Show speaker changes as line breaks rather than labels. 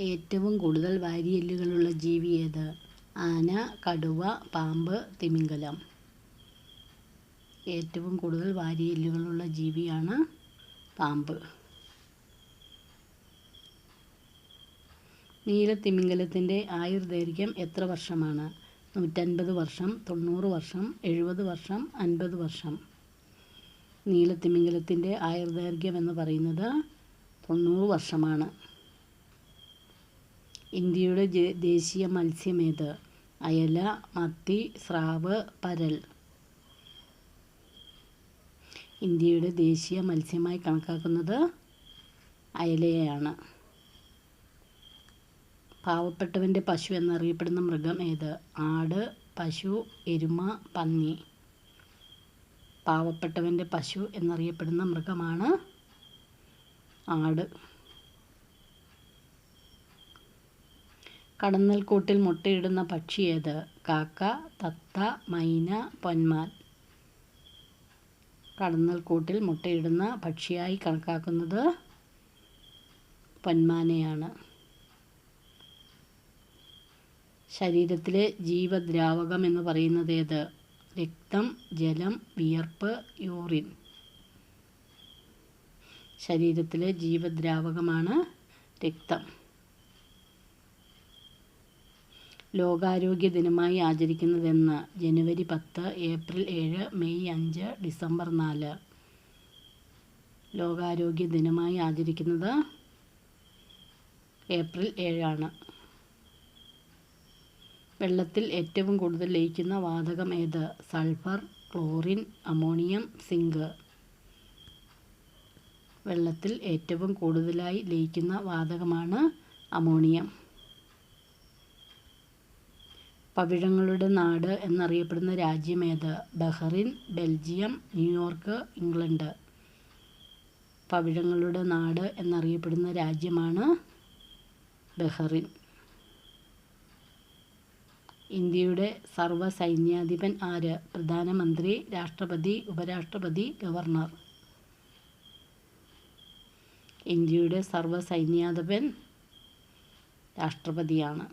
ഏറ്റവും കൂടുതൽ വാരിയെല്ലുകളുള്ള ജീവി ഏത്? ആന, കടുവ, പാമ്പ്, തിമിംഗലം. ഏറ്റവും കൂടുതൽ വാരിയെല്ലുകളുള്ള ജീവിയാണ് പാമ്പ്. നീലത്തിമിംഗലത്തിൻ്റെ ആയുർദൈർഘ്യം എത്ര വർഷമാണ്? 150 വർഷം, 90 വർഷം, 70 വർഷം, 50 വർഷം. നീലത്തിമിംഗലത്തിൻ്റെ ആയുർദൈർഘ്യം എന്ന് പറയുന്നത് 90 വർഷമാണ്. ഇന്ത്യയുടെ ദേശീയ മത്സ്യമേത്? അയല, മത്തി, സ്രാവ്, പരൽ. ഇന്ത്യയുടെ ദേശീയ മത്സ്യമായി കണക്കാക്കുന്നത് അയലയെയാണ്. പാവപ്പെട്ടവൻ്റെ പശു എന്നറിയപ്പെടുന്ന മൃഗം ഏത്? ആട്, പശു, എരുമ, പന്നി. പാവപ്പെട്ടവൻ്റെ പശു എന്നറിയപ്പെടുന്ന മൃഗമാണ് ആട്. കടന്നൽക്കൂട്ടിൽ മുട്ടയിടുന്ന പക്ഷി ഏത്? കാക്ക, തത്ത, മൈന, പൊന്മാൻ. കടന്നൽക്കൂട്ടിൽ മുട്ടയിടുന്ന പക്ഷിയായി കണക്കാക്കുന്നത് പൊന്മാനെയാണ്. ശരീരത്തിലെ ജീവദ്രാവകം എന്ന് പറയുന്നത് ഏത്? രക്തം, ജലം, വിയർപ്പ്, യൂറിൻ. ശരീരത്തിലെ ജീവദ്രാവകമാണ് രക്തം. ലോകാരോഗ്യ ദിനമായി ആചരിക്കുന്നതെന്ന്? ജനുവരി 10, ഏപ്രിൽ 7, മെയ് 5, ഡിസംബർ 4. ലോകാരോഗ്യ ദിനമായി ആചരിക്കുന്നത് ഏപ്രിൽ 7 ആണ്. വെള്ളത്തിൽ ഏറ്റവും കൂടുതൽ ലയിക്കുന്ന വാതകം ഏത്? Sulphur, chlorine, ammonium, zinc. വെള്ളത്തിൽ ഏറ്റവും കൂടുതലായി ലയിക്കുന്ന വാതകമാണ് അമോണിയം. പവിഴങ്ങളുടെ നാട് എന്നറിയപ്പെടുന്ന രാജ്യം ഏത്? Bahrain, Belgium, New York, England. പവിഴങ്ങളുടെ നാട് എന്നറിയപ്പെടുന്ന രാജ്യമാണ് ബഹ്റിൻ. ഇന്ത്യയുടെ സർവ്വസൈന്യാധിപൻ ആര്? പ്രധാനമന്ത്രി, രാഷ്ട്രപതി, ഉപരാഷ്ട്രപതി, ഗവർണർ. ഇന്ത്യയുടെ സർവ്വസൈന്യാധിപൻ രാഷ്ട്രപതിയാണ്.